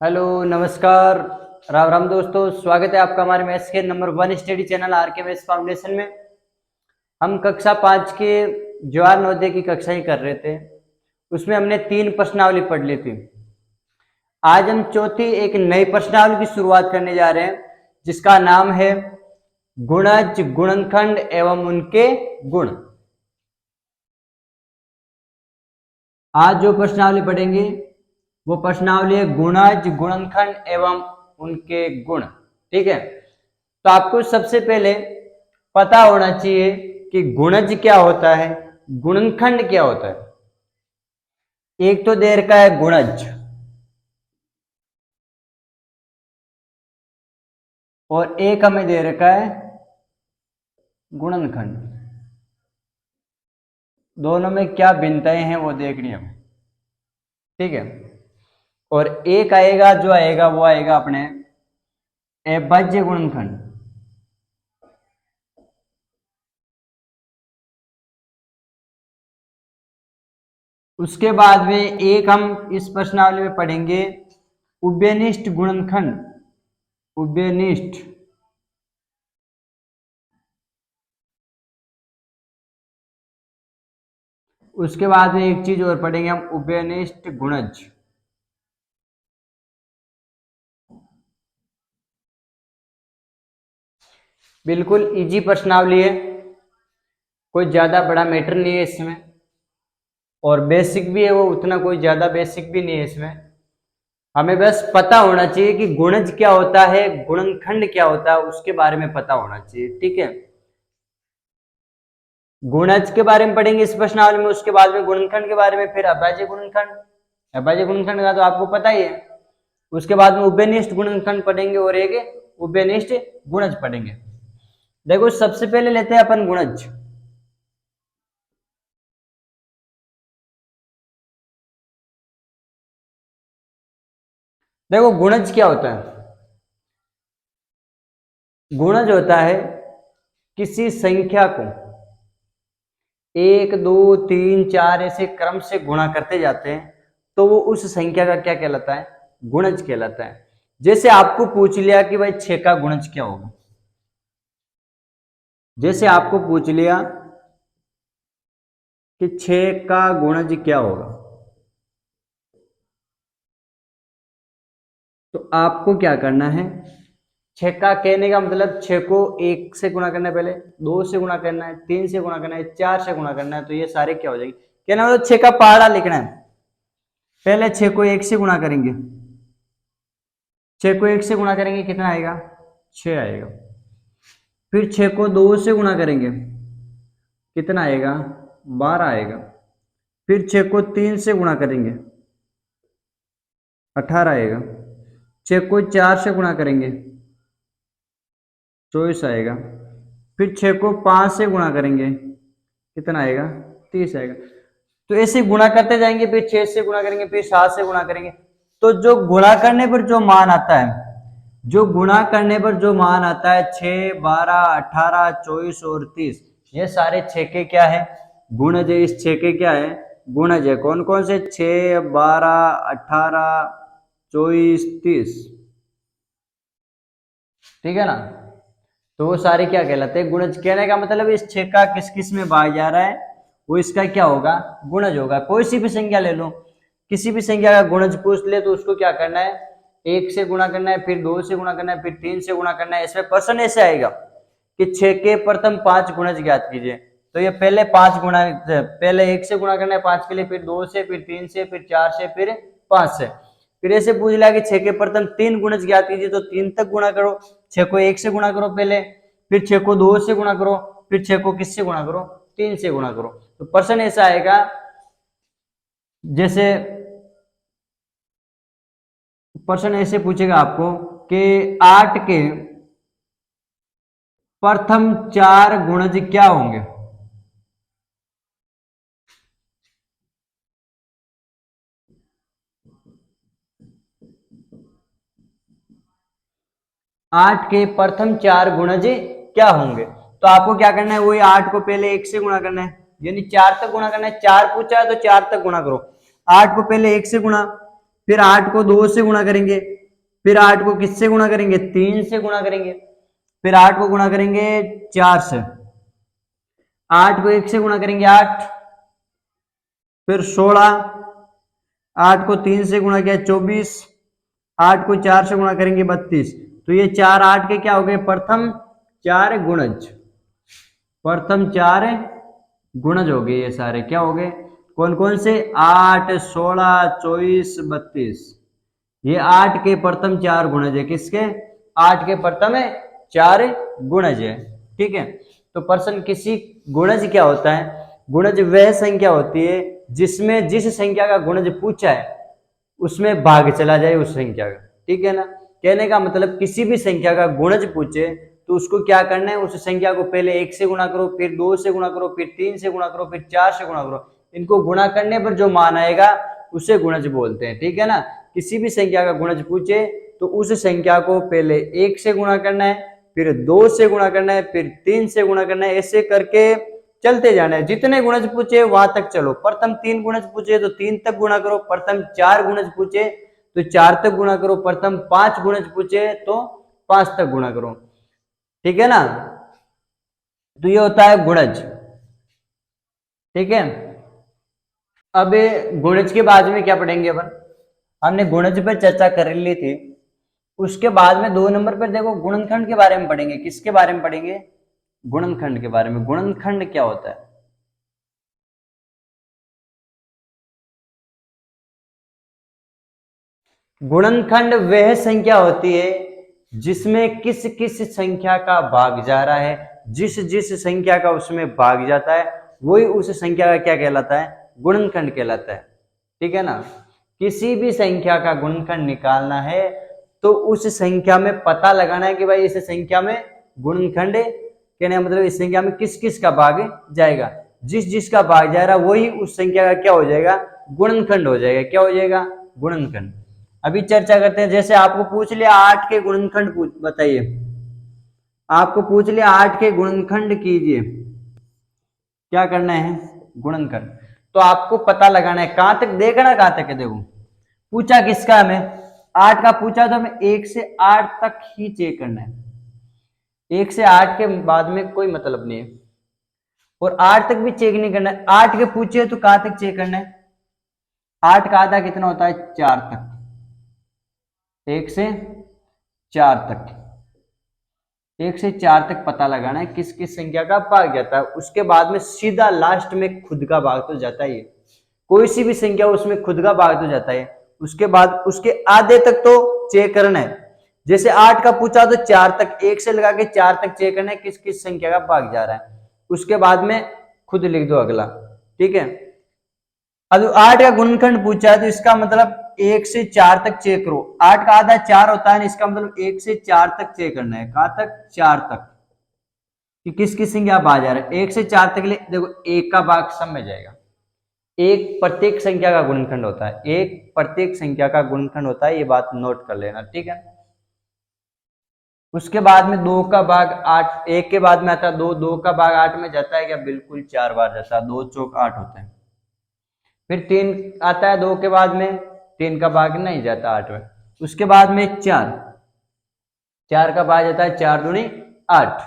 Hello नमस्कार। राम राम दोस्तों, स्वागत है आपका हमारे मैथ्स के नंबर 1 स्टडी चैनल आर के मैथ्स फाउंडेशन में। हम कक्षा 5 के जवाहर नवोदय की कक्षाएं कर रहे थे, उसमें हमने 3 प्रश्नावली पढ़ ली थी। आज हम चौथी एक नई प्रश्नावली की शुरुआत करने जा रहे हैं, जिसका नाम है गुणज, गुणनखंड एवं उनके गुण। आज जो प्रश्नावली पढ़ेंगे वो प्रश्नावली है गुणज, गुणनखंड एवं उनके गुण। ठीक है, तो आपको सबसे पहले पता होना चाहिए कि गुणज क्या होता है, गुणनखंड क्या होता है। एक तो दे रखा है गुणज और एक हमें दे रखा है गुणनखंड। दोनों में क्या भिन्नताएं हैं वो देखनी है हमें। ठीक है, और एक आएगा जो आएगा वो आएगा अपने अभाज्य गुणनखंड। उसके बाद में एक हम इस प्रश्नावली में पढ़ेंगे उभयनिष्ठ गुणनखंड। उभयनिष्ठ उसके बाद में एक चीज और पढ़ेंगे हम, उभयनिष्ठ गुणज। बिल्कुल इजी प्रश्नावली है, कोई ज्यादा बड़ा मैटर नहीं है इसमें, और बेसिक भी है वो, उतना कोई ज्यादा बेसिक भी नहीं है इसमें। हमें बस पता होना चाहिए कि गुणज क्या होता है, गुणनखंड क्या होता है, उसके बारे में पता होना चाहिए। ठीक है, गुणज के बारे में पढ़ेंगे इस प्रश्नावली में, उसके बाद में गुणनखंड के बारे में, फिर अभाज्य गुणनखंड। अभाज्य गुणनखंड का तो आपको पता ही है। उसके बाद में उभयनिष्ठ गुणनखंड पढ़ेंगे और एक उभयनिष्ठ गुणज पढ़ेंगे। देखो सबसे पहले लेते हैं अपन गुणज। देखो गुणज क्या होता है। गुणज होता है किसी संख्या को 1 2 3 4 ऐसे क्रम से गुणा करते जाते हैं, तो वो उस संख्या का क्या कहलाता है, गुणज कहलाता है। जैसे आपको पूछ लिया कि भाई 6 का गुणज क्या होगा, जैसे आपको पूछ लिया कि 6 का गुणज क्या होगा, तो आपको क्या करना है, 6 का कहने का मतलब 6 को 1 से गुणा करना है, पहले 2 से गुणा करना है, 3 से गुणा करना है, 4 से गुणा करना है, तो ये सारे क्या हो जाएंगे, कहना मतलब 6 का पहाड़ा लिखना है। पहले 6 को 1 से गुणा करेंगे, 6 को 1 से गुणा करेंगे कितना आएगा, 6 आएगा। फिर 6 को 2 से गुणा करेंगे कितना आएगा, 12 आएगा। फिर 6 को 3 से गुणा करेंगे 18 आएगा। 6 को 4 से गुणा करेंगे 24 आएगा। फिर 6 को 5 से गुणा करेंगे कितना आएगा, 30 आएगा। तो ऐसे गुणा करते जाएंगे, फिर 6 से गुणा करेंगे, फिर 7 से गुणा करेंगे। तो जो गुणा करने पर जो मान आता है, जो गुणा करने पर जो मान आता है 6 12 18 24 और 30, ये सारे 6 के क्या है, गुणज है। इस 6 के क्या है, गुणज है। कौन कौन से, 6 12 18 24 30। ठीक है ना, तो वो सारे क्या कहलाते हैं, गुणज। कहने का मतलब इस 6 का किस किस में भाग जा रहा है, वो इसका क्या होगा, गुणज होगा। कोई सी भी संख्या ले लो, किसी भी संख्या का गुणज पूछ ले तो उसको क्या करना है, 1 से गुणा करना है, फिर 2 से गुणा करना है, फिर 3 से गुणा करना है। इसमें प्रश्न ऐसे आएगा कि 6 के प्रथम 5 गुणज ज्ञात कीजिए, तो ये पहले 5 गुणा, पहले 1 से गुणा करना है 5 के लिए, फिर 2 से, फिर 3 से, फिर 4 से, फिर 5 से। फिर ऐसे पूछ लिया कि 6 के प्रथम 3 गुणज ज्ञात कीजिए, तो 3 तक गुणा करो। 6 को 1 से गुणा करो पहले, फिर 6 को 2 से गुणा करो, फिर 6 को किससे गुणा करो, 3 से गुणा करो। तो प्रश्न ऐसा आएगा, जैसे प्रश्न ऐसे पूछेगा आपको कि 8 के प्रथम 4 गुणज क्या होंगे। आठ के प्रथम 4 गुणज क्या होंगे, तो आपको क्या करना है, वही 8 को पहले 1 से गुणा करना है, यानी 4 तक गुणा करना है। 4 पूछा है तो 4 तक गुणा करो। 8 को पहले 1 से गुणा, फिर 8 को 2 से गुणा करेंगे, फिर 8 को किससे गुणा करेंगे, 3 से गुणा करेंगे, फिर 8 को गुणा करेंगे 4 से, 8 को 1 से गुणा करेंगे 8, फिर 16, 8 को 3 से गुणा किया 24, 8 को 4 से गुणा करेंगे 32। तो ये 4 8 के क्या हो गए, प्रथम 4 गुणज, प्रथम 4 गुणज हो गए। ये सारे क्या हो गए, कौन कौन से, 8 16 24 32, ये 8 के प्रथम 4 गुणज है, किसके, 8 के प्रथम 4 गुणज है। ठीक है, तो प्रश्न किसी गुणज क्या होता है, गुणज वह संख्या होती है जिसमें जिस संख्या का गुणज पूछा है उसमें भाग चला जाए उस संख्या का। ठीक है ना, कहने का मतलब किसी भी संख्या का गुणज पूछे तो उसको क्या करना है, उस संख्या को पहले 1 से गुणा करो, फिर 2 से गुणा करो, फिर 3 से गुणा करो, फिर 4 से गुणा करो। इनको गुणा करने पर जो मान आएगा उसे गुणज बोलते हैं। ठीक है ना, किसी भी संख्या का गुणज पूछे तो उस संख्या को पहले 1 से गुणा करना है, फिर 2 से गुणा करना है, फिर 3 से गुणा करना है, ऐसे करके चलते जाना है। जितने गुणज पूछे वहां तक चलो। प्रथम 3 गुणज पूछे तो 3 तक गुणा करो, प्रथम 4 गुणज पूछे तो 4 तक गुणा करो, प्रथम 5 गुणज पूछे तो 5 तक गुणा करो। ठीक है ना, तो ये होता है गुणज। ठीक है, अब गुणज के बाद में क्या पढ़ेंगे अपन, हमने गुणज पर चर्चा कर ली थी, उसके बाद में 2 नंबर पर देखो गुणनखंड के बारे में पढ़ेंगे। किसके बारे में पढ़ेंगे, गुणनखंड के बारे में। गुणनखंड क्या होता है, गुणनखंड वह संख्या होती है जिसमें किस किस संख्या का भाग जा रहा है, जिस जिस संख्या का उसमें भाग जाता है वही उस संख्या का क्या कहलाता है, गुणनखंड कहलाता है। ठीक है ना, किसी भी संख्या का गुणनखंड निकालना है तो उस संख्या में पता लगाना है कि भाई इस संख्या में गुणनखंड, कहने मतलब इस संख्या में किस किस का भाग जाएगा, जिस जिसका भाग जा रहा वही उस संख्या का क्या हो जाएगा, गुणनखंड हो जाएगा। क्या हो जाएगा, गुणनखंड। अभी चर्चा करते हैं, जैसे आपको पूछ लिया 8 के गुणनखंड बताइए, आपको पूछ लिया 8 के गुणनखंड कीजिए, क्या करना है, गुणनखंड। तो आपको पता लगाना है, कहां तक देखना, कहां तक है, देखो पूछा किसका, हमें 8 का पूछा तो हमें 1 से 8 तक ही चेक करना है, 1 से 8 के बाद में कोई मतलब नहीं है, और 8 तक भी चेक नहीं करना है। 8 के पूछे तो कहां तक चेक करना है, 8 का आधा कितना होता है, 4 तक, 1 से 4 तक, 1 से 4 तक पता लगाना है किस किस संख्या का भाग जाता है। उसके बाद में सीधा लास्ट में खुद का भाग तो जाता ही है, कोई सी भी संख्या उसमें खुद का भाग तो जाता है। उसके बाद उसके आधे तक तो चेक करना है, जैसे 8 का पूछा तो 4 तक, 1 से लगा के 4 तक चेक करना है किस किस संख्या का भाग जा रहा है। उसके बाद में खुद लिख दो अगला। ठीक है, अब 8 का गुणनखंड पूछा है तो इसका मतलब 1 से 4 तक चेक करो। 8 का आधा 4 होता है ना, इसका मतलब 1 से 4 तक चेक करना है, कहां तक, 4 तक, कि किस किस संख्या भाग जा रहा है। 1 से 4 तक ले देखो, 1 का भाग सब में जाएगा, एक प्रत्येक संख्या का गुणनखंड होता है, एक प्रत्येक संख्या का गुणनखंड होता है, ये बात नोट कर लेना। ठीक है, उसके बाद में 2 का भाग 8, 1 के बाद में आता है 2, 2 का भाग 8 में जाता है क्या, बिल्कुल 4 बार जाता है, 2 चौक 8 होता है। फिर 3 आता है 2 के बाद में, 3 का भाग नहीं जाता 8 में। उसके बाद में 4, 4 का भाग जाता है 4 दूनी 8।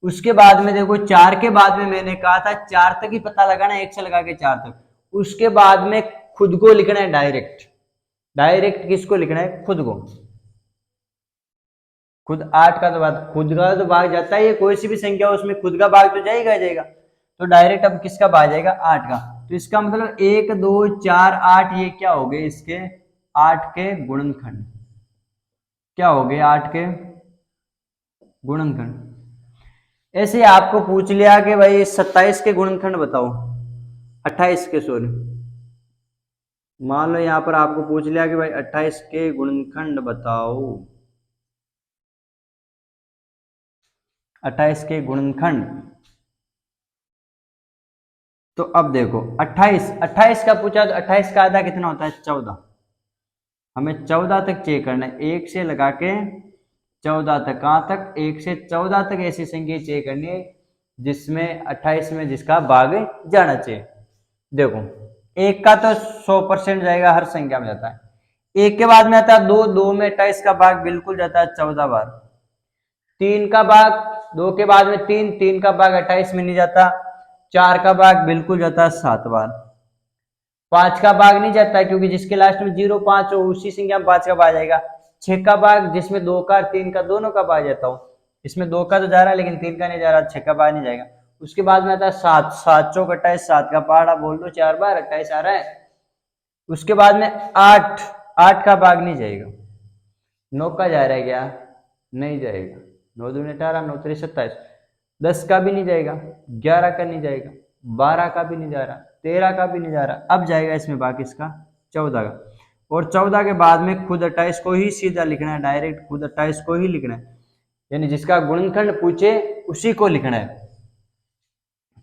उसके बाद में देखो 4 के बाद में मैंने कहा था 4 तक ही पता लगाना है, 1 से लगा के 4 तक। उसके बाद में खुद को लिखना है डायरेक्ट, डायरेक्ट किसको लिखना है, खुद को। खुद 8 का तो भाग, खुद का तो भाग जाता है, कोई सी भी संख्या उसमें खुद का भाग तो जाएगा जाएगा, तो डायरेक्ट अब किसका भाग जाएगा, 8 का। तो इसका मतलब 1 2 4 8 ये क्या हो गए, इसके 8 के गुणनखंड, क्या हो गए, 8 के गुणनखंड। ऐसे आपको पूछ लिया कि भाई 27 के गुणनखंड बताओ, 28 के, सॉरी, मान लो यहां पर आपको पूछ लिया कि भाई 28 के गुणनखंड बताओ, 28 के गुणनखंड। तो अब देखो 28 का पूछा तो 28 का आधा कितना होता है, 14। हमें 14 तक चेक करना है, 1 से लगा के 14 तक, कहां तक, 1 से 14 तक ऐसी संख्या चेक करनी है जिसमें 28 में जिसका भाग जाना चाहिए। देखो 1 का तो 100% जाएगा, हर संख्या में जाता है। एक के बाद में आता है 2, 2 में 28 का भाग बिल्कुल जाता है 14 बार। 3 का भाग 2 के बाद में 3, 3 का भाग 28 में नहीं जाता। 4 का भाग बिल्कुल जाता है 7 बार। 5 का भाग नहीं जाता क्योंकि जिसके लास्ट में 0, 5 हो उसी संख्या में 5 का भाग जाएगा। 6 का भाग जिसमें 2 का 3 का दोनों का भाग जाता हो, इसमें 2 का तो जा रहा है लेकिन 3 का नहीं जा रहा, 6 का भाग नहीं जाएगा। उसके बाद में आता है 7, 7 चौक 28, 7 का पहाड़ा बोल दो 4 बार 28 आ रहा है। उसके बाद में 8, 8 का भाग नहीं जाएगा। 9 का जा रहा है क्या? नहीं जाएगा। 9 दूनी 18, 9 3 27। 10 का भी नहीं जाएगा, 11 का नहीं जाएगा, 12 का भी नहीं जा रहा, 13 का भी नहीं जा रहा। अब जाएगा इसमें भाग इसका 14 का, और 14 के बाद में खुद 28 को ही सीधा लिखना है, डायरेक्ट खुद 28 को ही लिखना है, यानी जिसका गुणनखंड पूछे उसी को लिखना है।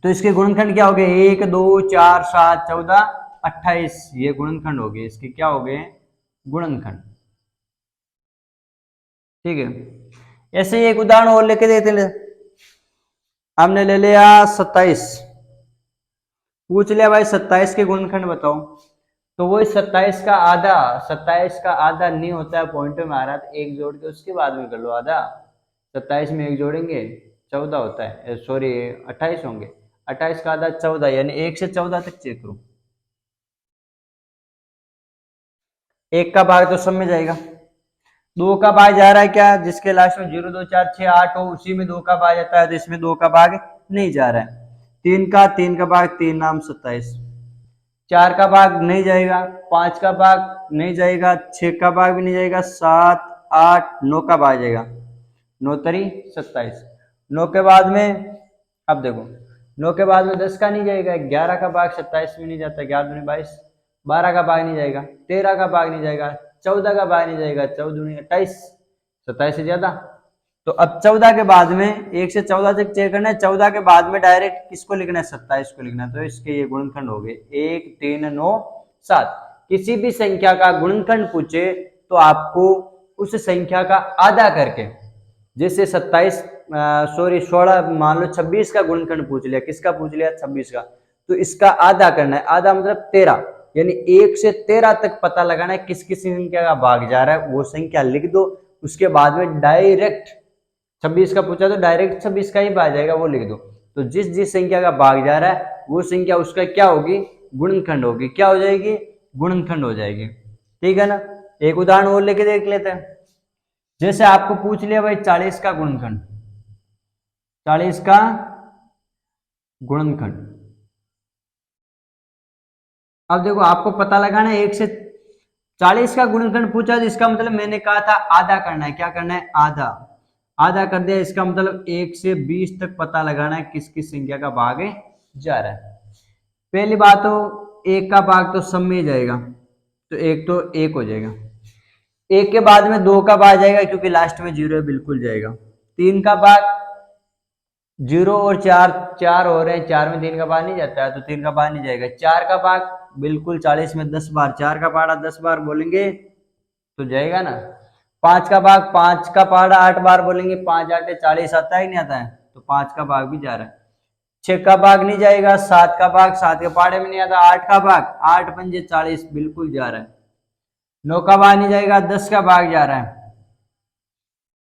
तो इसके गुणनखंड क्या हो गए? 1 2 4 7 14 28, ये गुणनखंड हो गए इसके, क्या हो गए? गुणनखंड। ठीक है, ऐसे ही एक उदाहरण और लेके देते हैं। हमने ले लिया 27, पूछ लिया भाई 27 के गुणनखंड बताओ। तो वही 27 का आधा, 27 का आधा नहीं होता है पॉइंट में आ रहा, तो एक जोड़ के उसके बाद में कर लो आधा। 27 में एक जोड़ेंगे 14 होता है, सॉरी 28 होंगे। 28 का आधा 14, यानी 1 से 14 तक चेक करो। 1 का भाग तो सब में जाएगा। 2 का भाग जा रहा है क्या? जिसके लास्ट में 0 2 4 6 8 हो उसी में 2 का भाग जाता है, तो इसमें 2 का भाग नहीं जा रहा है। 3 का भाग 3 नाम 27। 4 का भाग नहीं जाएगा, 5 का भाग नहीं जाएगा, 6 का भाग भी नहीं जाएगा, 7 8 9 का भाग जाएगा। 9 तरी 27। 9 के बाद में अब देखो, 9 के बाद में 10 का नहीं जाएगा, 11 का भाग 27 में नहीं जाता, 11 दूनी 22। 12 का भाग नहीं जाएगा, 13 का भाग नहीं जाएगा, 14 का भाग नहीं जाएगा, 14 दूनी 28, 27 से ज्यादा। तो अब 14 के बाद में 1 से 14 तक चेक करना है, 14 के बाद में डायरेक्ट किसको लिखना है? 27 को लिखना है। तो इसके ये गुणनखंड हो गए 1 3 9 7। किसी भी संख्या का गुणनखंड पूछे तो आपको उस संख्या का आधा करके, जैसे 16 मान लो 26 का गुणनखंड पूछ लिया, किसका पूछ लिया? 26 का, तो इसका आधा करना है। आधा मतलब 13, यानी 1 से 13 तक पता लगाना है किस किस संख्या का भाग जा रहा है, वो संख्या लिख दो। उसके बाद में डायरेक्ट 26 का पूछा तो डायरेक्ट 26 का ही भाग जाएगा, वो लिख दो। तो जिस जिस संख्या का भाग जा रहा है वो संख्या उसका क्या होगी? गुणनखंड होगी। क्या हो जाएगी? गुणनखंड हो जाएगी। ठीक है ना। एक उदाहरण और लेके देख लेते हैं। जैसे आपको पूछ लिया भाई 40 का गुणनखंड, 40 का गुणनखंड। अब देखो आपको पता लगाना है, 1 से 40 का गुणनखंड पूछा तो इसका मतलब मैंने कहा था आधा करना है। क्या करना है? आधा। आधा कर दिया, इसका मतलब 1 से 20 तक पता लगाना है किस किस संख्या का भाग जा रहा है। पहली बात तो 1 का भाग तो सब में जाएगा, तो 1 तो 1 हो जाएगा। 1 के बाद में 2 का भाग जाएगा क्योंकि लास्ट में 0 है, बिल्कुल जाएगा। 3 का भाग 0 और 4 4 हो रहे हैं, 4 में 3 का भाग नहीं जाता है, तो 3 का भाग नहीं जाएगा। 4 का भाग बिल्कुल 40 में 10 बार, 4 का पहाड़ा 10 बार बोलेंगे तो जाएगा ना। 5 का भाग 5 का पहाड़ा 8 बार बोलेंगे, 5 8 40 आता है नहीं आता है, तो 5 का भाग भी जा रहा है। 6 का भाग नहीं जाएगा, 7 का भाग 7 के पहाड़े में नहीं आता, 8 का भाग 8 पंजे 40 बिल्कुल जा रहा है। 9 का भाग नहीं जाएगा, 10 का भाग जा रहा है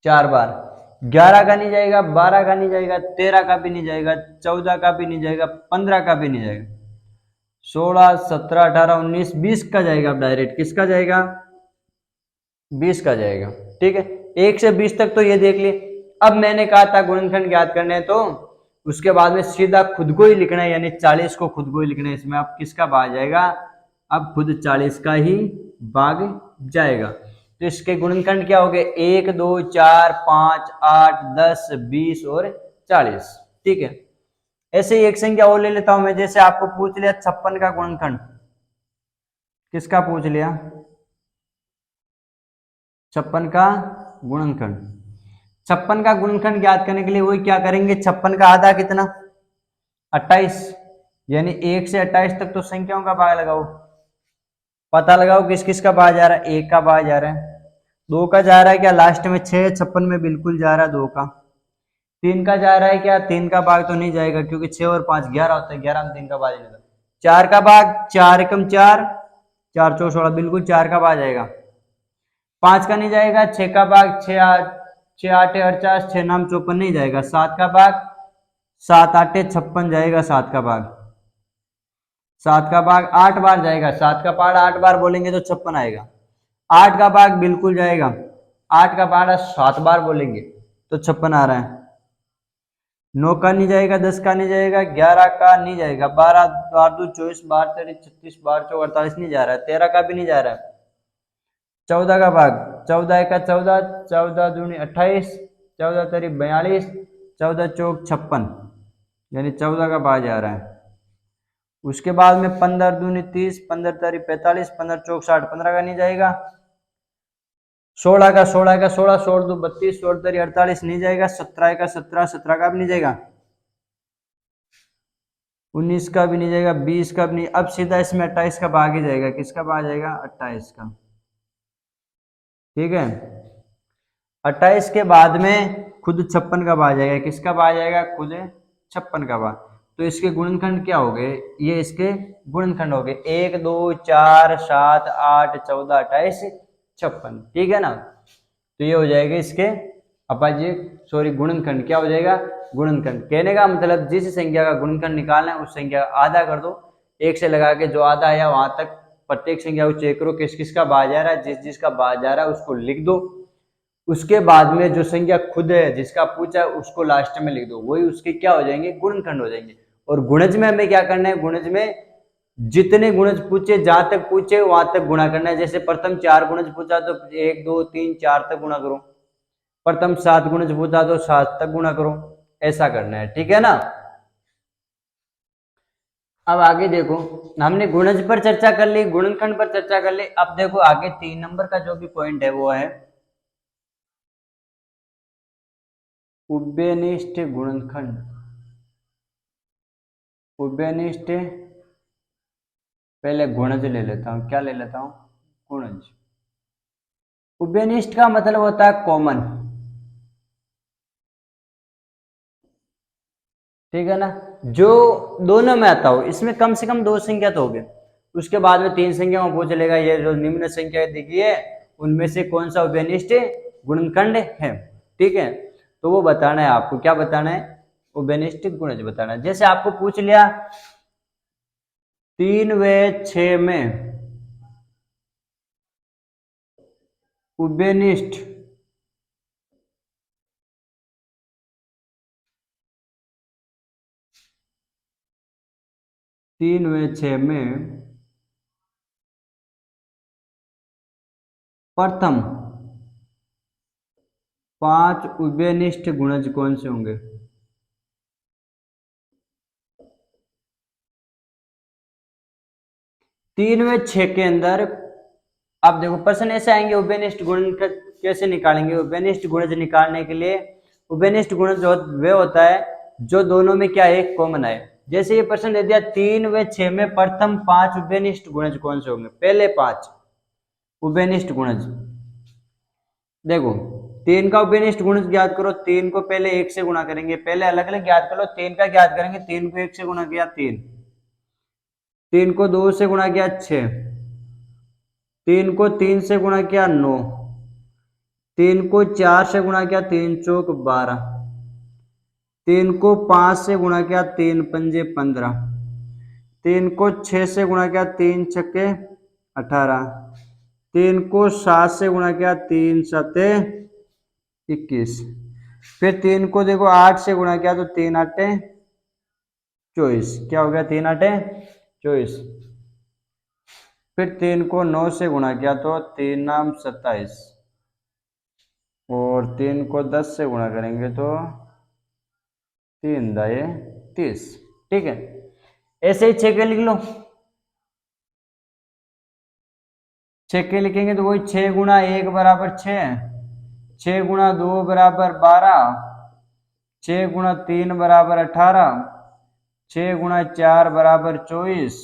4 बार। 11 का नहीं जाएगा, 12 का नहीं जाएगा, 13 का भी नहीं जाएगा, 14 का भी नहीं जाएगा, 15 का भी नहीं जाएगा, 16 17 18 19 20 का जाएगा। डायरेक्ट किसका जाएगा? 20 का जाएगा। ठीक है, 1 से 20 तक तो ये देख लिए। अब मैंने कहा था गुणनखंड ज्ञात करने, तो उसके बाद में सीधा खुद को ही लिखना है, यानी 40 को खुद को ही लिखना है। इसमें अब किसका भाग जाएगा? अब खुद 40 का ही भाग जाएगा। तो इसके गुणनखंड क्या हो गए? 1 2 4 5 8 10 20 और 40। ठीक है, ऐसे ही एक संख्या और ले लेता हूं मैं। जैसे आपको पूछ लिया 56 का गुणनखंड, किसका पूछ लिया? 56 का गुणनखंड। 56 का गुणनखंड ज्ञात करने के लिए वही क्या करेंगे? 56 का आधा कितना? 28, यानी 1 से 28 तक तो संख्याओं का भाग लगाओ, पता लगाओ किस किस का भाग जा रहा है। 1 का भाग जा रहा है, 2 का जा रहा है क्या? लास्ट में 6 56 में बिल्कुल जा रहा है 2 का। 3 का जा रहा है क्या? 3 का भाग तो नहीं जाएगा क्योंकि 6 और 5 11 होता है, 11 में 3 का भाग नहीं जाता। 4 का भाग 4 एकम 4 4 चौक 16 बिल्कुल 4 का भाग जाएगा। 5 का नहीं जाएगा, 6 का भाग 6 8 48, 6 नाम 54 नहीं जाएगा, 7 का भाग 7 8 56 जाएगा, 7 का भाग 7 का भाग 8 बार जाएगा, 7 का भाग 8 बार बोलेंगे तो 56 आएगा। 8 का भाग बिल्कुल जाएगा, 8 का भाग 7 बार बोलेंगे तो 56 आ रहा है। 9 का नहीं जाएगा, 10 का नहीं जाएगा, 11 का नहीं जाएगा, 12 बार 2 24, 12 तेरी 36, 12 चौक 48 नहीं जा रहा है, 13 का भी नहीं जा रहा है। 14 का भाग 14 का 14, 14 दूनी 28, 14 तेरी 42, 14 चौक 56, यानी 14 का भाग जा रहा है। उसके बाद में 15 दूनी 30, 15 तेरी 45, 15 चौक 60, 15 का नहीं जाएगा। 16 का 16, 16 दो 32, 16 तेरी 48 नहीं जाएगा। 17 का 17, 17 का भी नहीं जाएगा। 19 का भी नहीं जाएगा, 20 का भी नहीं। अब सीधा इसमें 28 का भाग ही जाएगा। किसका भाग जाएगा? 28 का। ठीक है, 28 के बाद में खुद 56 का भाग जाएगा। किसका भाग जाएगा? खुद 56 का भाग। तो इसके गुणनखंड क्या हो गए? ये इसके गुणनखंड हो गए 1 2 4 7 8 14 28 56। ठीक है ना, तो ये हो जाएगा इसके अपाजित गुणनखंड। क्या हो जाएगा? गुणनखंड। कहने का मतलब जिस संख्या का गुणनखंड निकालना है उस संख्या का आधा कर दो, एक से लगा के जो आधा आया वहां तक प्रत्येक संख्या को चेक करो किस किस का भाग जा रहा है, जिस जिसका भाग जा रहा है उसको लिख दो। उसके बाद में जो संख्या खुद है जिसका पूछा है उसको लास्ट में लिख दो, वही उसके क्या हो जाएंगे? गुणनखंड हो जाएंगे। और गुणज में हमें क्या करना है? गुणज में जितने गुणज पूछे, जहां तक पूछे वहां तक गुणा करना है। जैसे प्रथम 4 गुणज पूछा तो 1 2 3 4 तक गुणा करो। प्रथम 7 गुणज पूछा तो 7 तक गुणा करो। ऐसा करना है। ठीक है ना। अब आगे देखो, हमने गुणज पर चर्चा कर ली, गुणनखंड पर चर्चा कर ली। अब देखो आगे 3 नंबर का जो भी पॉइंट है वो है उभयनिष्ठ गुणनखंड। उभयनिष्ठ, पहले गुणज ले लेता हूं। क्या ले लेता हूं? गुणज। उभयनिष्ठ का मतलब होता है कॉमन। ठीक है ना, जो दोनों में आता हो। इसमें कम से कम 2 संख्या तो हो गए। उसके बाद में 3 संख्या में पूछ लेगा ये जो निम्न संख्या दिखी है उनमें से कौन सा उभयनिष्ठ गुणनखंड है। ठीक है, तो वो बताना है आपको। क्या बताना है? उभयनिष्ठ गुणज बताना है। जैसे आपको पूछ लिया 3 व 6 में उभयनिष्ठ तीन व 6 में प्रथम 5 उभयनिष्ठ गुणज कौन से होंगे? तीन व 6 के अंदर अब देखो प्रश्न ऐसे आएंगे, उभयनिष्ठ गुण कैसे निकालेंगे? उभयनिष्ठ गुणज निकालने के लिए उभयनिष्ठ गुणज वे होता है जो दोनों में क्या एक कॉमन है। जैसे ये प्रश्न दे दिया 3 व 6 में प्रथम 5 उभयनिष्ठ गुणज कौन से होंगे? पहले 5 उभयनिष्ठ गुणज। देखो 3 का उभयनिष्ठ गुणज ज्ञात करो। 3 को पहले 1 से गुणा करेंगे, पहले अलग अलग ज्ञात कर लो। 3 का ज्ञात करेंगे, 3 को 1 से गुणा किया 3, 3 को 2 से गुणा किया 6, 3 को 3 से गुणा किया 9, 3 को 4 से गुणा किया 3 चौक 12, 3 को 5 से गुणा किया 3 पंजे 15, 3 को 6 से गुणा किया 3 छक्के 18, 3 को 7 से गुणा किया 3 सत्ते 21, फिर 3 को देखो 8 से गुणा किया तो 3 आटे 24। क्या हो गया? 3 आटे 24। फिर 3 को 9 से गुणा किया तो 3 नाम 27, और 3 को 10 से गुणा करेंगे तो 3 दाए 30। ठीक है, ऐसे ही 6 के लिख लो। 6 के लिखेंगे तो वही 6 गुणा 1 बराबर 6, 6 गुणा 2 बराबर 12, 6 गुणा 3 बराबर 18, 6 गुणा 4 बराबर 24,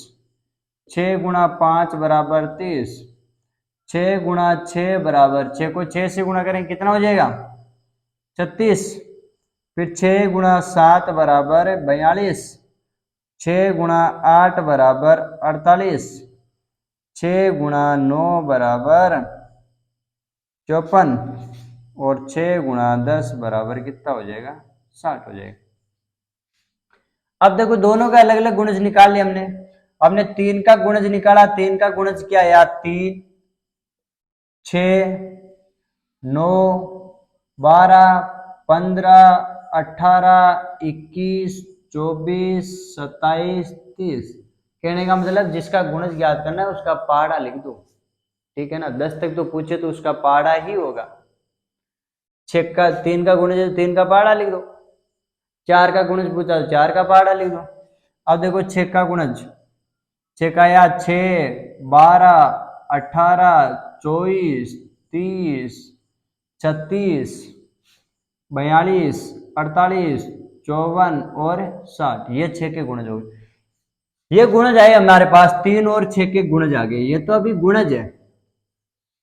6 गुणा 5 बराबर 30, 6 गुणा 6 बराबर 6 को 6 से गुणा करेंगे कितना हो जाएगा? 36। फिर 6 गुणा 7 बराबर 42, 6 गुणा 8 बराबर 48, 6 गुणा 9 बराबर 54 और 6 गुणा 10 बराबर कितना हो जाएगा? 60 हो जाएगा। अब देखो दोनों का अलग अलग गुणज निकाल लिया हमने 3 का गुणज निकाला। 3 का गुणज क्या है यार? 3, 6, 9, 12, 15, 18, 21, 24, 27, 30। कहने का मतलब जिसका गुणज ज्ञात करना है उसका पहाड़ा लिख दो, ठीक है ना। 10 तक तो पूछे तो उसका पहाड़ा ही होगा। 6 का 3 का गुणज है तो 3 का पहाड़ा लिख दो। 4 का गुणज पूछा तो 4 का पहाड़ा लिख दो। अब देखो 6 का गुणज, 6 का या 6, 12, 18, 24, 30, 36, 42, 48, 54 और 60। ये 6 के गुणज हो गए। ये गुणज आए हमारे पास, 3 और 6 के गुणज आ गए। ये तो अभी गुणज है।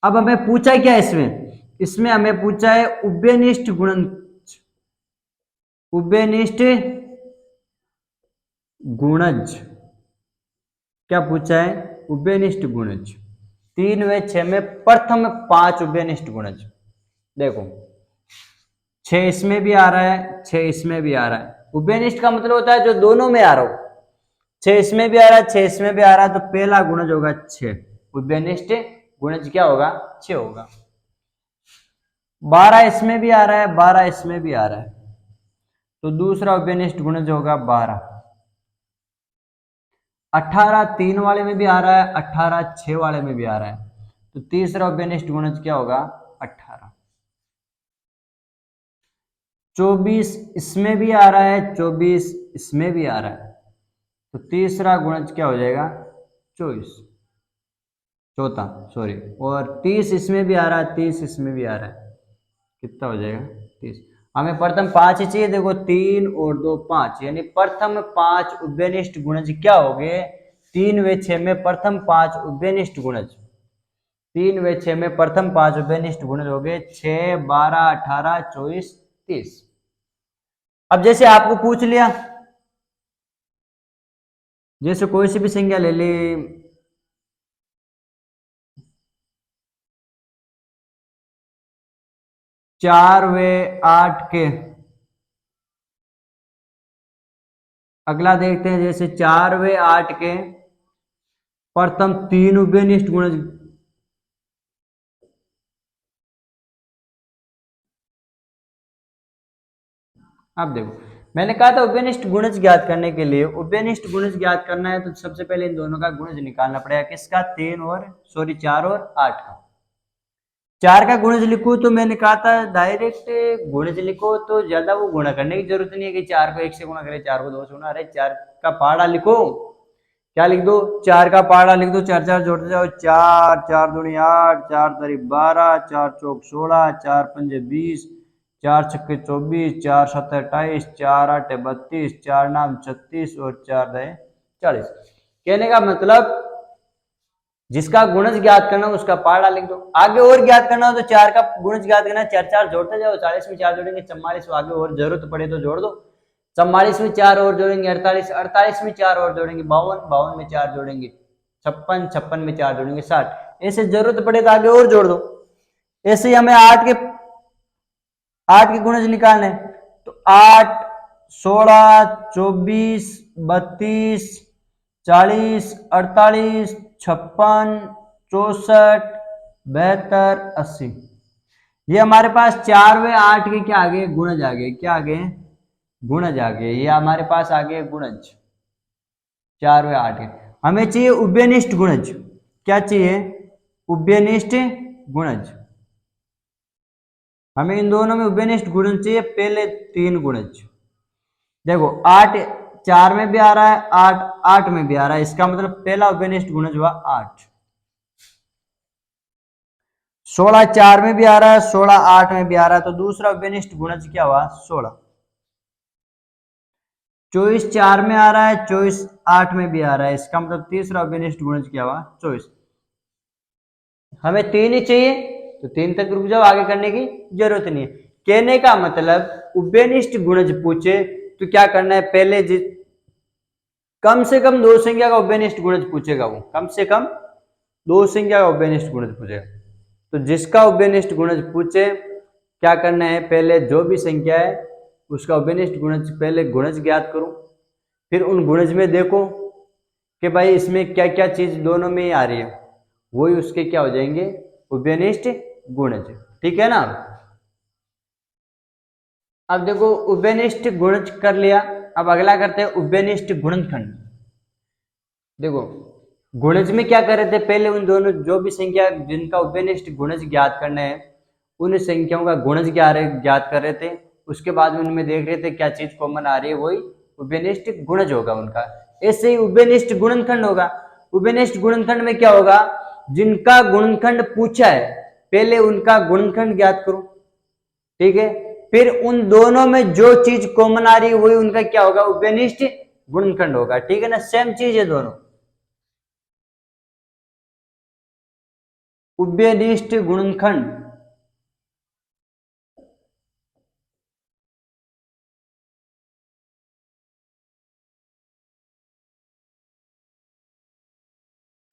अब हमें पूछा क्या इसमें हमें पूछा है उभयनिष्ठ गुणज। उभयनिष्ठ गुणज क्या पूछा है? उभयनिष्ठ गुणज। 3 व 6 में प्रथम 5 उभयनिष्ठ गुणज। देखो 6 इसमें भी आ रहा है, 6 इसमें भी आ रहा है। उभयनिष्ठ का मतलब होता है जो दोनों में आ रहा हो। 6 इसमें भी आ रहा है, 6 इसमें भी आ रहा है, तो पहला गुणज होगा 6। उभयनिष्ठ गुणज क्या होगा? 6 होगा। 12 इसमें भी आ रहा है, 12 इसमें भी आ रहा है, तो दूसरा उभयनिष्ठ गुणज होगा 12। 18 3 वाले में भी आ रहा है, 18 6 वाले में भी आ रहा है, तो तीसरा उभयनिष्ठ गुणज क्या होगा? 18। 24 इसमें भी आ रहा है, 24 इसमें भी आ रहा है, तो तीसरा गुणज क्या हो जाएगा? 24, चौथा सॉरी। और 30 इसमें भी आ रहा है, 30 इसमें भी आ रहा है, कितना हो जाएगा? 30। हमें प्रथम 5 ही चाहिए। देखो 3 और 2 5, यानी प्रथम 5 उभयनिष्ठ गुणज क्या हो गए? 3 व 6 में प्रथम 5 उभयनिष्ठ गुणज। 3 व 6 में प्रथम 5 उभयनिष्ठ गुणज हो गए 6, 12, 18, 24, 30। अब जैसे आपको पूछ लिया, जैसे कोई सी भी संख्या ले ली, 4 व 8 के। अगला देखते हैं, जैसे 4 व 8 के प्रथम 3 उभयनिष्ठ गुणज। अब देखो मैंने कहा था उभयनिष्ठ गुणज ज्ञात करने के लिए, उभयनिष्ठ गुणज ज्ञात करना है तो सबसे पहले इन दोनों का गुणज निकालना पड़ेगा। किसका? 4 और 8 का। 4 का गुणज लिखो तो मैंने कहा था डायरेक्ट गुणज लिखो तो ज्यादा वो गुणा करने की जरूरत नहीं है कि 4 को 1 से गुणा करे, 4 को 2 से गुणा। अरे 4 का पहाड़ा लिखो। क्या लिख दो? 4 का पहाड़ा लिख दो। 4 4 जोड़ते जाओ, 4 4 दूनी 8, 4 तरी 12, 4 चौक 16, 4 पंजे 20, 4 छक्के 24, 4 7 28, 4 8 32, 4 नाम 36 और 4 दे 40। कहने का मतलब जिसका गुणज ज्ञात करना हो उसका पहाड़ा लिख दो। आगे और ज्ञात करना हो तो 4 का गुणज ज्ञात करना, 4 4 जोड़ते जाओ, 40 में 4 जोड़ेंगे, 44 में आगे और जरूरत पड़े तो जोड़ दो। 44 में 4 और जोड़ेंगे 48, 48 में 4 और जोड़ेंगे 52, 52 में 4 जोड़ेंगे 56, 56 में 4 जोड़ेंगे 60। ऐसे जरूरत पड़े तो आगे और जोड़ दो। ऐसे ही हमें 8 के गुणज निकालने, तो 8, 16, 24, 32, 40, 48, 56, 64, 72, 80। ये हमारे पास 4 व 8 के क्या आ गए? गुणज आ गए। क्या आ गए? गुणज आ गए। ये हमारे पास आ गए गुणज 4 व 8 के। हमें चाहिए उभयनिष्ठ गुणज। क्या चाहिए? उभयनिष्ठ गुणज। हमें इन दोनों में उभयनिष्ठ गुणज चाहिए, पहले 3 गुणज। देखो 8 4 में भी आ रहा है, 8 8 में भी आ रहा है, इसका मतलब पहला उभयनिष्ठ गुणज हुआ 8। 16 4 में भी आ रहा है, 16 8 में भी आ रहा है, तो दूसरा उभयनिष्ठ गुणज क्या हुआ? 16। 24 4 में आ रहा है, 24 8 में भी आ रहा है, इसका मतलब तीसरा उभयनिष्ठ गुणज क्या हुआ? 24। हमें 3 ही चाहिए तो 3 तक रुक जाओ, आगे करने की जरूरत नहीं है। कहने का मतलब उभयनिष्ठ गुणज पूछे तो क्या करना है? पहले कम से कम 2 संख्या का उभयनिष्ठ गुणज पूछेगा वो, कम से कम 2 संख्या का उभयनिष्ठ गुणज पूछेगा। तो जिसका उभयनिष्ठ गुणज पूछे क्या करना है, पहले जो भी संख्या है उसका उभयनिष्ठ गुणज, पहले गुणज ज्ञात करो, फिर उन गुणज में देखो कि भाई इसमें क्या क्या चीज दोनों में ही आ रही है, वही उसके क्या हो जाएंगे, उभयनिष्ठ गुणज। ठीक है ना। अब देखो उभयनिष्ठ गुणज कर लिया, अब अगला करते हैं उभयनिष्ठ गुणनखंड। देखो गुणज में क्या कर रहे थे, पहले उन दोनों जो भी संख्या जिनका उभयनिष्ठ गुणज ज्ञात करना है उन संख्याओं का गुणज ज्ञात कर रहे थे, उसके बाद में उनमें देख रहे थे क्या चीज कॉमन आ रही है, वही उभयनिष्ठ गुणज होगा उनका। ऐसे ही उभयनिष्ठ गुणनखंड होगा। उभयनिष्ठ गुणनखंड में क्या होगा, जिनका गुणनखंड पूछा है पहले उनका गुणनखंड ज्ञात करो, ठीक है, फिर उन दोनों में जो चीज कॉमन आ रही है वही उनका क्या होगा, उभयनिष्ठ गुणनखंड होगा। ठीक है ना, सेम चीज है दोनों। उभयनिष्ठ गुणनखंड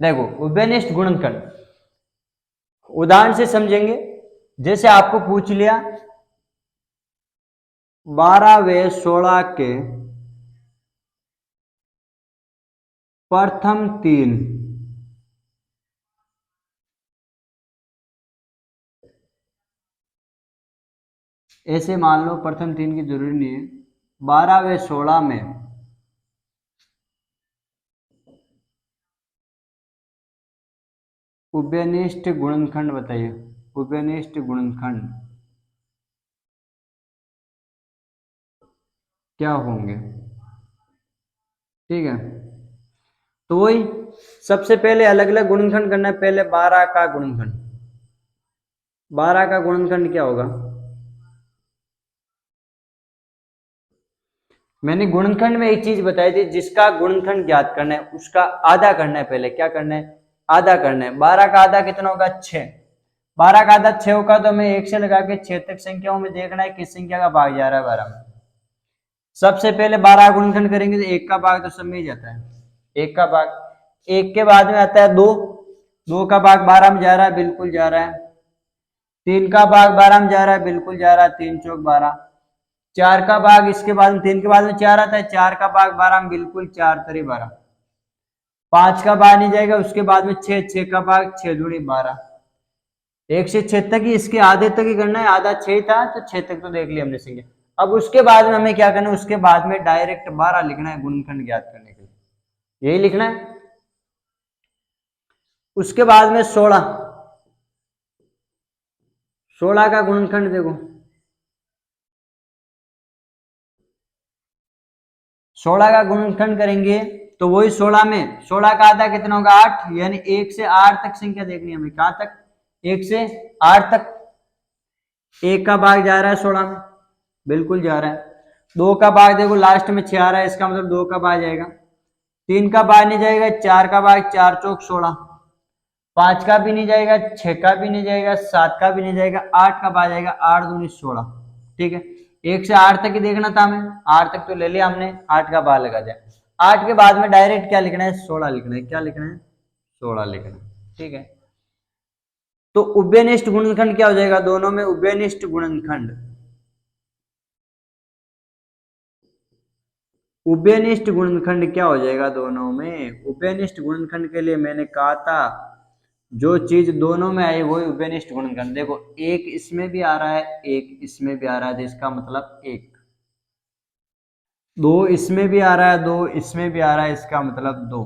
देखो उभयनिष्ठ गुणनखंड उदाहरण से समझेंगे। जैसे आपको पूछ लिया 12 व 16 के प्रथम 3, ऐसे मान लो, प्रथम 3 की जरूरी नहीं है, 12 व 16 में उभयनिष्ठ गुणनखंड बताइए। उभयनिष्ठ गुणनखंड क्या होंगे। ठीक है, तो वही सबसे पहले अलग अलग गुणनखंड करना है। पहले 12 का गुणनखंड, 12 का गुणनखंड क्या होगा, मैंने गुणनखंड में एक चीज बताई थी, जिसका गुणनखंड ज्ञात करना है उसका आधा करना है। पहले क्या करना है, आधा करना है। 12 का आधा कितना होगा, 6। 12 का आधा 6 होगा, तो हमें 1 से लगा के 6 तक संख्याओं में देखना है किस संख्या का भाग जा रहा है 12 में। सबसे पहले 12 का गुणनखंड करेंगे तो 1 का भाग तो सब में ही जाता है, 1 का भाग। 1 के बाद में आता है 2, 2 का भाग 12 में जा रहा है, बिल्कुल जा रहा है। 3 का भाग 12 में जा रहा है, बिल्कुल जा रहा है, 3 चौक 12। 4 का भाग इसके बाद में, 3 के बाद में 4 आता है, 4 का भाग 12 में, बिल्कुल 4 तरी 12। 5 का भाग नहीं जाएगा, उसके बाद में 6, 6 का भाग 6 दूनी 12। 1 से 6 तक ही, इसके आधे तक ही करना है, आधा 6 था तो 6 तक तो देख लिया हमने संख्या। अब उसके बाद में हमें क्या करना है, उसके बाद में डायरेक्ट 12 लिखना है गुणनखंड ज्ञात करने के लिए, यही लिखना है। उसके बाद में 16, 16 का गुणनखंड देखो, 16 का गुणनखंड करेंगे तो वही 16 में, 16 का आधा कितना होगा, 8, यानी 1 से 8 तक संख्या देखनी है हमें। कहां तक, 1 से 8 तक। 1 का भाग जा रहा है 16 में, बिल्कुल जा रहा है। 2 का भाग देखो लास्ट में 6 आ रहा है, इसका मतलब 2 का भाग जाएगा। 3 का भाग नहीं जाएगा, 4 का भाग 4 चौक 16। 5 का भी नहीं जाएगा, 6 का भी नहीं जाएगा, 7 का भी नहीं जाएगा, 8 का भाग जाएगा, 8 दूनी 16। ठीक है, 1 से 8 तक ही देखना था हमें, 8 तक तो ले लिया हमने, 8 का भाग लगा दिया। 8 के बाद में डायरेक्ट क्या लिखना है, 16 लिखना है। क्या लिखना है, 16 लिखना है। ठीक है, तो उभयनिष्ठ गुणनखंड क्या हो जाएगा, दोनों में उभयनिष्ठ गुणनखंड, उभयनिष्ठ गुणनखंड क्या हो जाएगा दोनों में। उभयनिष्ठ गुणनखंड के लिए मैंने कहा था जो चीज दोनों में आई वही उभयनिष्ठ गुणनखंड। देखो एक इसमें भी आ रहा है, एक इसमें भी आ रहा है, तो इसका मतलब 1। 2 इसमें भी आ रहा है, 2 इसमें भी आ रहा है, इसका मतलब 2।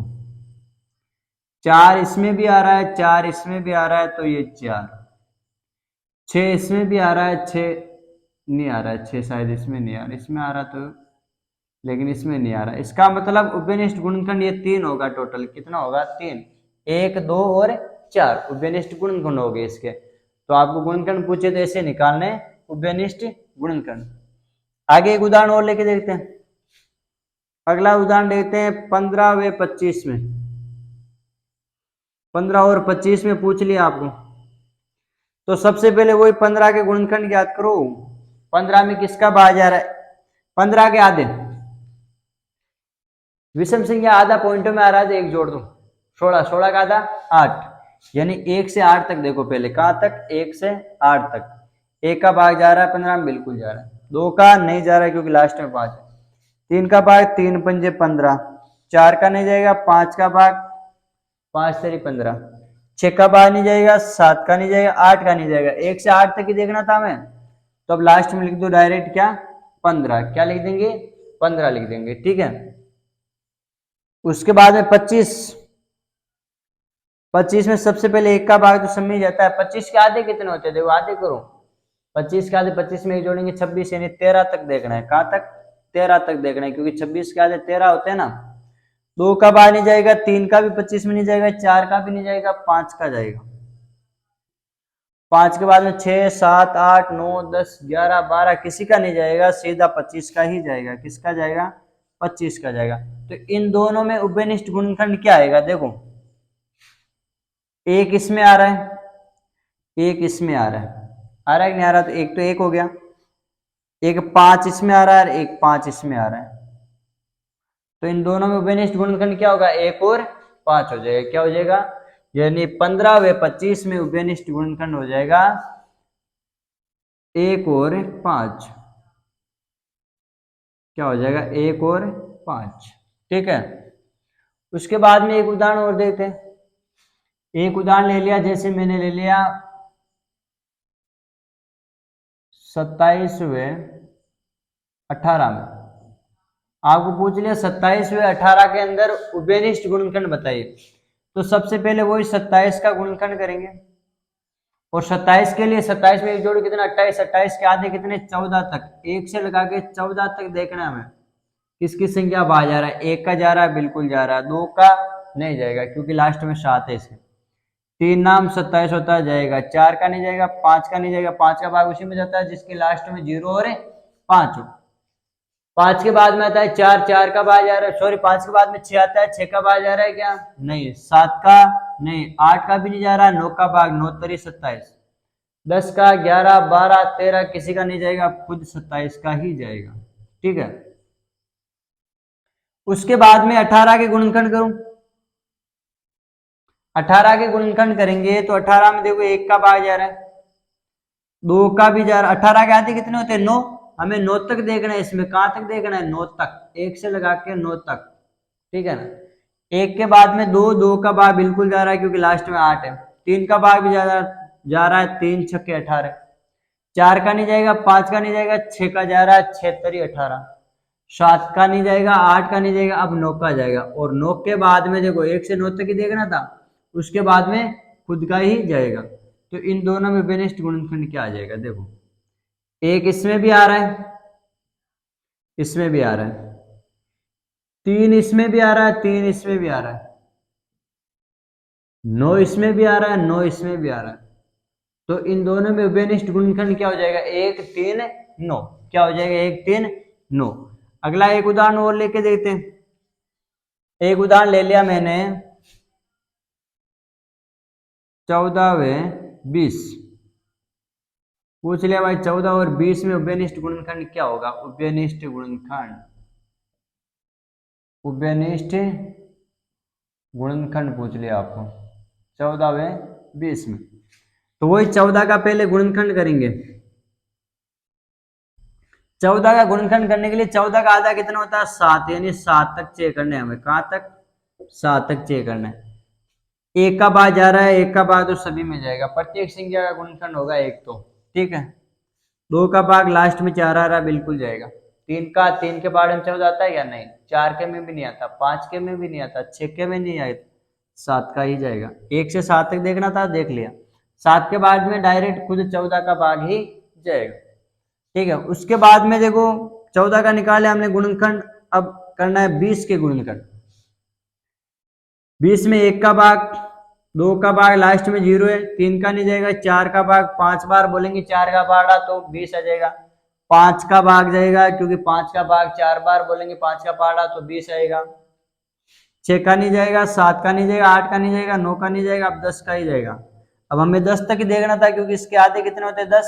4 इसमें भी आ रहा है, 4 इसमें भी आ रहा है, तो ये 4। 6 इसमें भी आ रहा है, 6 नहीं आ रहा है, 6 शायद इसमें नहीं आ रहा, इसमें आ रहा तो, लेकिन इसमें नहीं आ रहा। इसका मतलब उभयनिष्ठ गुणनखंड ये 3 होगा टोटल। कितना होगा, 3। 1, 2 और 4 उभयनिष्ठ गुणनखंड हो गए इसके। तो आपको गुणनखंड पूछे तो ऐसे निकालने उभयनिष्ठ गुणनखंड। आगे एक उदाहरण और लेके देखते हैं। अगला उदाहरण देखते हैं 15 व 25 में। 15 और 25 में पूछ लिया आपको, तो सबसे पहले वही 15 के गुणनखंड ज्ञात करो। 15 में किसका भाग जा रहा है, 15 के आधे, विषम संख्या आधा पॉइंटों में आ रहा है तो 1 जोड़ दो। 16, 16 का आधा 8, यानी 1 से 8 तक देखो पहले, कहाँ तक, 1 से 8 तक। 1 का भाग जा रहा है 15 में, बिल्कुल जा रहा है। 2 का नहीं जा रहा है क्योंकि लास्ट में 5 है। 3 का भाग 3 पंजे 15, 4 का नहीं जाएगा, 5 का भाग 5 तेरी 15, 6 का भाग नहीं जाएगा, 7 का नहीं जाएगा, 8 का नहीं जाएगा। 1 से 8 तक ही देखना था हमें, तो अब लास्ट में लिख दो डायरेक्ट क्या, 15। क्या लिख देंगे, 15 लिख देंगे, ठीक है। उसके बाद में 25, 25 में सबसे पहले 1 का भाग तो सब में जाता है। 25 के आधे कितने होते हैं, देखो आधे करो। 25 के आधे 25 में एक जोड़ेंगे 26, यानी 13 तक देखना है। कहाँ तक, 13 तक देखना है, क्योंकि 26 के आधे 13 होते हैं ना। 2 का भाग नहीं जाएगा, 3 का भी 25 में नहीं जाएगा, 4 का भी नहीं जाएगा, 5 का जाएगा। 5 के बाद में 6, 7, 8, 9, 10, 11, 12 किसी का नहीं जाएगा, सीधा 25 का ही जाएगा। किसका जाएगा, 25 का जाएगा। तो इन दोनों में उभयनिष्ठ गुणनखंड क्या आएगा, देखो एक इसमें आ रहा है, एक इसमें आ रहा है, आ रहा है कि नहीं आ रहा, तो एक तो एक हो गया, एक 5 इसमें आ रहा है, एक 5 इसमें आ रहा है। तो इन दोनों में उभयनिष्ठ गुणनखंड क्या होगा, 1 और 5 हो जाएगा। क्या हो जाएगा, यानी 15 व 25 में उभयनिष्ठ गुणनखंड हो जाएगा 1 और 5। क्या हो जाएगा, 1 और 5, ठीक है। उसके बाद में एक उदाहरण और देते हैं। एक उदाहरण ले लिया, जैसे मैंने ले लिया 27वें 18 में, आपको पूछ लिया 27वें 18 के अंदर उभयनिष्ठ गुणनखंड बताइए। तो सबसे पहले वही 27 का गुणनखंड करेंगे, और 27 के लिए 27 में एक जोड़ कितना, 28, 28 के आधे कितने, 14 तक। 1 से लगा के 14 तक देखना है हमें, किसकी संख्या बाहर जा रहा है। 1 का जा रहा है, बिल्कुल जा रहा है। 2 का नहीं जाएगा क्योंकि लास्ट में 7 है इसके। 3 नाम 27 होता जाएगा, 4 का नहीं जाएगा, 5 का नहीं जाएगा, 5 का भाग उसी में जाता है जिसके लास्ट में 0 और 5 हो। 5 के बाद में आता है 4, 4 का भाग जा रहा है, सॉरी 5 के बाद में 6 आता है, 6 का भाग जा रहा है क्या, नहीं। 7 का नहीं, 8 का भी नहीं जा रहा, 9 का भाग 9 तरी 27, 10 का 11, 12, 13 किसी का नहीं जाएगा, खुद 27 का ही जाएगा, ठीक है। उसके बाद में 18 के गुणनखंड करूं, 18 के गुणनखंड करेंगे तो 18 में देखो 1 का भाग जा रहा है, 2 का भी जा रहा है। 18 के आते कितने होते हैं, 9। हमें 9 तक देखना है इसमें, कहां तक देखना है, 9 तक। 1 से लगा के 9 तक, ठीक है ना। 1 के बाद में 2, 2 का भाग बिल्कुल जा रहा है क्योंकि लास्ट में 8 है। 3 का भाग भी जा रहा है, 3 छक्के 18, 4 का नहीं जाएगा, 5 का नहीं जाएगा, 6 का जा रहा है, 6 तरी 18, 7 का नहीं जाएगा, 8 का नहीं जाएगा, अब 9 का जाएगा। और 9 के बाद में देखो 1 से 9 तक ही देखना था, उसके बाद में खुद का ही जाएगा। तो इन दोनों में उभयनिष्ठ गुणनखंड क्या आ जाएगा, देखो एक इसमें भी आ रहा है, इसमें भी आ रहा है, 3 इसमें भी आ रहा है, 3 इसमें भी आ रहा है, 9 इसमें भी आ रहा है, 9 इसमें भी आ रहा है। तो इन दोनों में उभयनिष्ठ गुणनखंड क्या हो जाएगा, 1, 3, 9। क्या हो जाएगा, 1, 3, 9। अगला एक उदाहरण और लेके देखते हैं। एक उदाहरण ले लिया मैंने 14/20, पूछ लिया भाई 14 और 20 में उभयनिष्ठ गुणनखंड क्या होगा। उभयनिष्ठ गुणनखंड, उभयनिष्ठ गुणनखंड पूछ लिया आपको 14/20 में। तो वही 14 का पहले गुणनखंड करेंगे। 14 का गुणनखंड करने के लिए 14 का आधा कितना होता है, 7, यानी 7 तक चेक करना है हमें। कहां तक, 7 तक चेक करना है। 1 का भाग जा रहा है, 1 का भाग तो सभी में जाएगा, प्रत्येक संख्या का गुणनखंड होगा 1 तो, ठीक है। 2 का भाग लास्ट में 4 आ रहा है, बिल्कुल जाएगा। 3 के भाग में 14 आता है या नहीं, 4 के में भी नहीं आता, 5 के में भी नहीं आता, 6 के में नहीं आता, 7 का ही जाएगा। 1 से 7 तक देखना था, देख लिया। 7 के बाद में डायरेक्ट खुद 14 का भाग ही जाएगा, ठीक है। उसके बाद में देखो 14 का निकाले हमने गुणनखंड, अब करना है 20 के गुणनखंड। 20 में 1 का भाग, 2 का भाग लास्ट में 0 है, 3 का नहीं जाएगा, 4 का भाग 5 बार बोलेंगे 4 का भाग तो 20 आ जाएगा। 5 का भाग जाएगा क्योंकि 5 का भाग 4 बार बोलेंगे 5 का भाग तो 20 आएगा। 6 का नहीं जाएगा, 7 का नहीं जाएगा, 8 का नहीं जाएगा, 9 का नहीं जाएगा, अब 10 का ही जाएगा। अब हमें 10 तक ही देखना था क्योंकि इसके आधे कितने होते हैं, 10,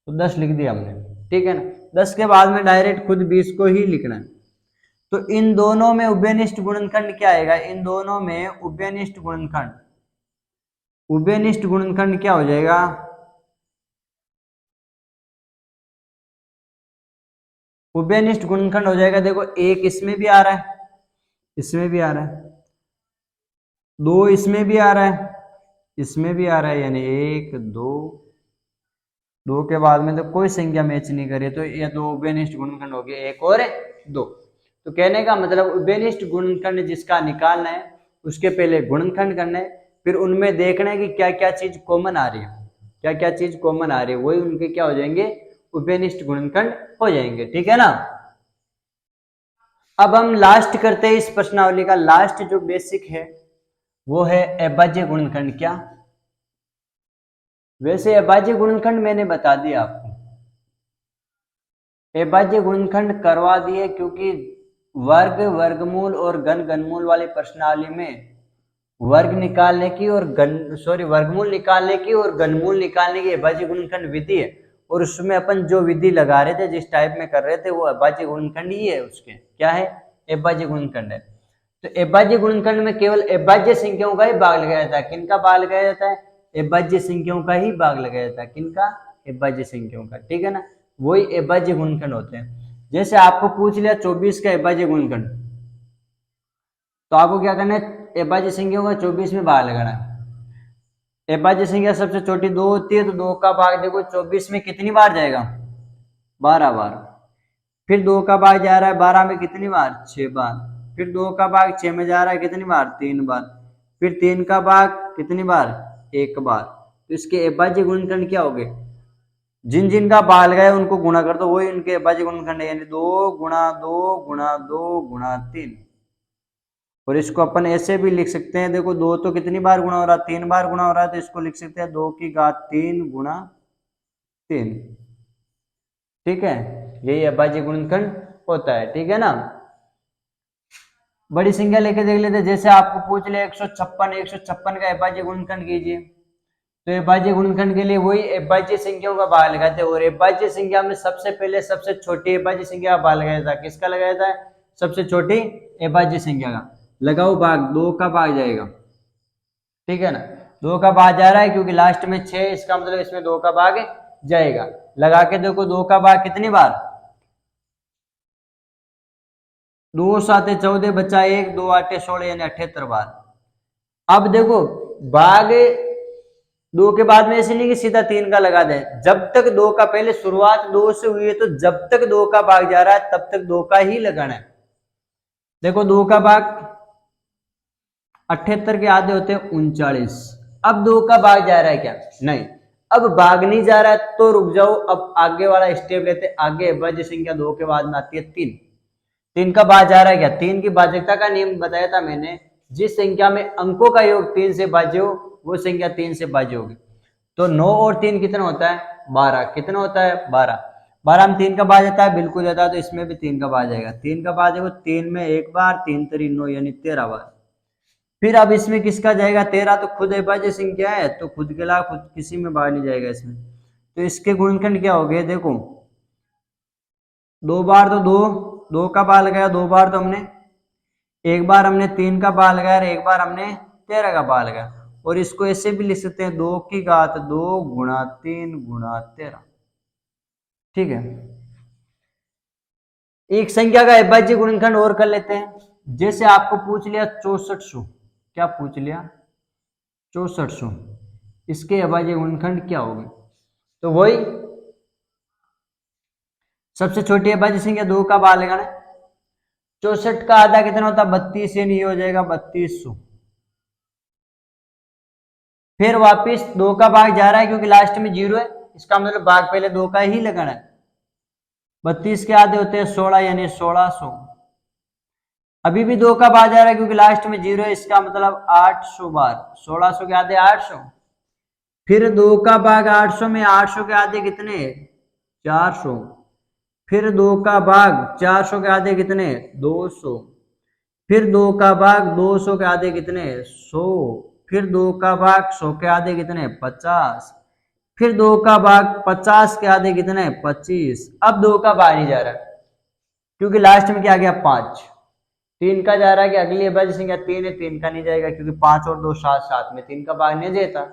तो 10 लिख दिया हमने, ठीक है ना। 10 के बाद में डायरेक्ट खुद 20 को ही लिखना है। तो इन दोनों में उभयनिष्ठ गुणनखंड क्या आएगा, इन दोनों में उभयनिष्ठ गुणनखंड उभयनिष्ठ गुणनखंड क्या हो जाएगा? उभयनिष्ठ गुणनखंड हो जाएगा, देखो एक इसमें भी आ रहा है, इसमें भी आ रहा है, दो इसमें भी आ रहा है, इसमें भी आ रहा है, यानी एक दो, दो के बाद में तो कोई संख्या मैच नहीं करे, तो ये दो उभयनिष्ठ गुणनखंड हो गए, एक और दो। तो कहने का मतलब उभयनिष्ठ गुणनखंड जिसका निकालना है उसके पहले गुणनखंड करना है, फिर उनमें देखना है कि क्या क्या चीज कॉमन आ रही है, क्या क्या चीज कॉमन आ रही है, वही उनके क्या हो जाएंगे, उभयनिष्ठ गुणनखंड हो जाएंगे। ठीक है ना। अब हम लास्ट करते हैं इस प्रश्नावली का, लास्ट जो बेसिक है वो है अभाज्य गुणनखंड। क्या? वैसे अभाज्य गुणनखंड मैंने बता दिया आपको, अभाज्य गुणनखंड करवा दिए, क्योंकि वर्ग, वर्गमूल और घन, घनमूल वाली प्रश्नावली में वर्ग निकालने की और वर्गमूल निकालने की और घनमूल निकालने की अभाज्य गुणनखंड विधि है, और उसमें अपन जो विधि लगा रहे थे, जिस टाइप में कर रहे थे, वो अभाज्य गुणनखंड ही है। उसके क्या है? अभाज्य गुणनखंड है। तो अभाज्य गुणनखंड में केवल अभाज्य संख्याओं का ही भाग लगाया जाता है। किनका भाग लगाया जाता है? अभाज्य संख्याओं का ही भाग लगाया जाता है। किनका? अभाज्य संख्याओं का। ठीक है ना, वही अभाज्य गुणनखंड होते हैं। जैसे आपको पूछ लिया 24 का अभाज्य गुणनखंड, तो आपको क्या करना है? अभाज्य संख्याओं का 24 में भाग लगाना है। अभाज्य संख्या सबसे छोटी 2 होती है, तो 2 का भाग देखो 24 में कितनी बार जाएगा? 12 बार। फिर 2 का भाग जा रहा है 12 में कितनी बार? 6 बार। फिर 2 का भाग 6 में जा रहा है कितनी बार? 3 बार। फिर 3 का भाग कितनी बार? 1 बार। तो इसके अभाज्य गुणनखंड क्या हो गए? जिन जिन का भाग लगाया उनको गुणा कर दो, वही उनके अभाज्य गुणनखंड है, यानी 2 गुणा 2 गुणा 2 गुणा 3। और इसको अपन ऐसे भी लिख सकते हैं, देखो 2 तो कितनी बार गुणा हो रहा है? 3 बार गुणा हो रहा है, तो इसको लिख सकते हैं 2 की घात 3 गुणा 3। ठीक है, यही अभाज्य गुणनखंड होता है। ठीक है ना। बड़ी संख्या लेके देख लेते हैं। जैसे आपको पूछ ले 156, 156 का अभाज्य गुणनखंड कीजिए, तो अभाज्य गुणनखंड के लिए वही अभाज्य संख्याओं का भाग लगाते हैं, और अभाज्य संख्या में सबसे पहले सबसे छोटी अभाज्य संख्या का भाग लगाया था। किसका लगाया था? सबसे छोटी अभाज्य संख्या का। लगाओ भाग, 2 का भाग जाएगा। ठीक है ना, 2 का भाग जा रहा है क्योंकि लास्ट में 6, इसका मतलब इसमें 2 का भाग जाएगा। लगा के देखो 2 का भाग कितनी बार? 2 7 14 बचा 1, 2 8 16, यानी 78 बार। अब देखो भाग 2 के बाद में ऐसे नहीं कि सीधा 3 का लगा दें, जब तक 2 का, पहले शुरुआत 2 से हुई है, तो जब तक 2 का भाग जा रहा है तब तक 2 का ही लगाना है। देखो 2 का भाग 78 के आधे होते हैं 39। अब 2 का भाग जा रहा है क्या? नहीं, अब भाग नहीं जा रहा है तो रुक जाओ, अब आगे वाला स्टेप लेते हैं। आगे अभाज्य संख्या 2 के बाद में आती है 3। 3 का भाग जा रहा है क्या? 3 की भाजकता का नियम बताया था मैंने, जिस संख्या में अंकों का योग 3 से भाज्य हो वो संख्या 3 से भाज्य होगी। तो 9 और 3 कितना होता है? 12। कितना होता है? 12। 12 में 3 का भाग जाता है, बिल्कुल जाता है, तो इसमें भी 3 का भाग जाएगा। 3 का भाग देखो, 3 में 1 बार, 3 3 9, यानी 13 बार। फिर अब इसमें किसका जाएगा? 13 तो खुद अभाज्य संख्या है, तो खुद के अलावा खुद किसी में भाग नहीं जाएगा इसमें। तो इसके गुणनखंड क्या हो गए? देखो 2 बार तो 2 का भाग लगाया, 2 बार तो हमने, 1 बार हमने 3 का भाग लगाया, 1 बार हमने 13 का भाग लगाया। और इसको ऐसे भी लिख सकते हैं 2 की घात 2 गुणा 3 गुणा 13। ठीक है, एक संख्या का अभाज्य गुणनखंड और कर लेते हैं। जैसे आपको पूछ लिया 6400, क्या पूछ लिया? 6400, इसके अभाज्य गुणनखंड क्या होंगे? तो वही सबसे छोटी अभाज्य संख्या 2 का भाग लगाना है। 64 का आधा कितना होता है? 32, यानी ये हो जाएगा 3200। फिर वापिस 2 का भाग जा रहा है क्योंकि लास्ट में 0 है, इसका मतलब भाग पहले 2 का ही लगाना है। 32 के आधे होते हैं 16, यानी 1600। अभी भी 2 का भाग जा रहा है क्योंकि लास्ट में 0 है, इसका मतलब 800 बार। 1600 के आधे 800। फिर 2 का भाग 800 में 800 के आधे कितने? 400। फिर 2 का भाग 400 के आधे कितने? 200। फिर 2 का भाग 200 के आधे कितने? 100। फिर 2 का भाग 100 के आधे कितने? 50। फिर 2 का भाग 50 के आधे कितने? 25। अब 2 का भाग नहीं जा रहा क्योंकि लास्ट में क्या आ गया? 5। 3 का जा रहा है कि अगली अभाज्य संख्या 3 है, 3 का नहीं जाएगा क्योंकि 5 और 2 7 7 में 3 का भाग नहीं देता।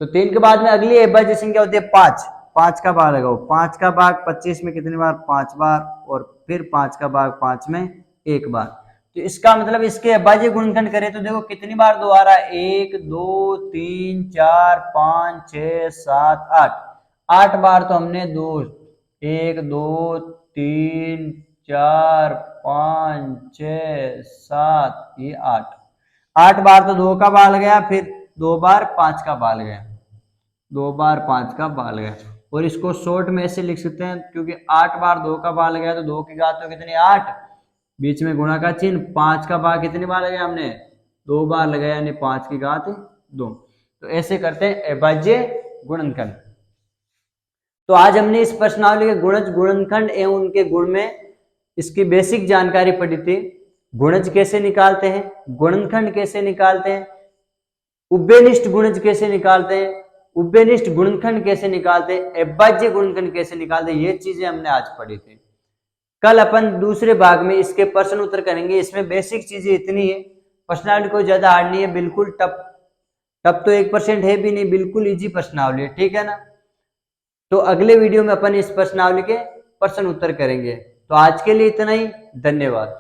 तो 3 के बाद में अगली अविभाज्य संख्या होती है 5। 5 का भाग लगाओ, 5 का भाग 25 में कितनी बार, 5 बार, और फिर 5 का भाग 5 में 1 बार। तो इसका मतलब इसके अविभाज्य गुणनखंड करें तो देखो कितनी बार 2 आ रहा है, 1 2 3 4 5 6 7 8, 8 बार तो हमने 2, 1 2 3 4 5 6 7, ये 8 बार तो 2 का बाल गया, फिर 2 बार 5 का बाल गया, 2 बार 5 का बाल गया। और इसको शॉर्ट में ऐसे लिख सकते हैं, क्योंकि 8 बार 2 का बाल गया तो 2 की घात तो कितनी, 8, बीच में गुणा का चिन्ह, 5 का बार कितनी बार लगाया हमने, 2 बार लगाया, यानी 5 की घात 2। तो ऐसे करते हैं अविभाज्य गुणनखंड। तो आज हमने इस प्रश्नावली के गुणज, गुणनखंड एवं उनके गुण में इसकी बेसिक जानकारी पढ़ी थी। गुणज कैसे निकालते हैं, गुणनखंड कैसे निकालते हैं, उभयनिष्ठ गुणज कैसे निकालते हैं, उभयनिष्ठ गुणनखंड कैसे निकालते हैं, अविभाज्य गुणनखंड कैसे निकालते हैं, ये चीजें हमने आज पढ़ी थी। कल अपन दूसरे भाग में इसके प्रश्न उत्तर करेंगे। इसमें बेसिक चीजें इतनी है, प्रश्नावली कोई ज्यादा हार्ड नहीं है, बिल्कुल टप तो 1% है भी नहीं, बिल्कुल इजी प्रश्नावली है, ठीक है ना। तो अगले वीडियो में अपन इस प्रश्नावली के प्रश्न उत्तर करेंगे। तो आज के लिए इतना ही, धन्यवाद।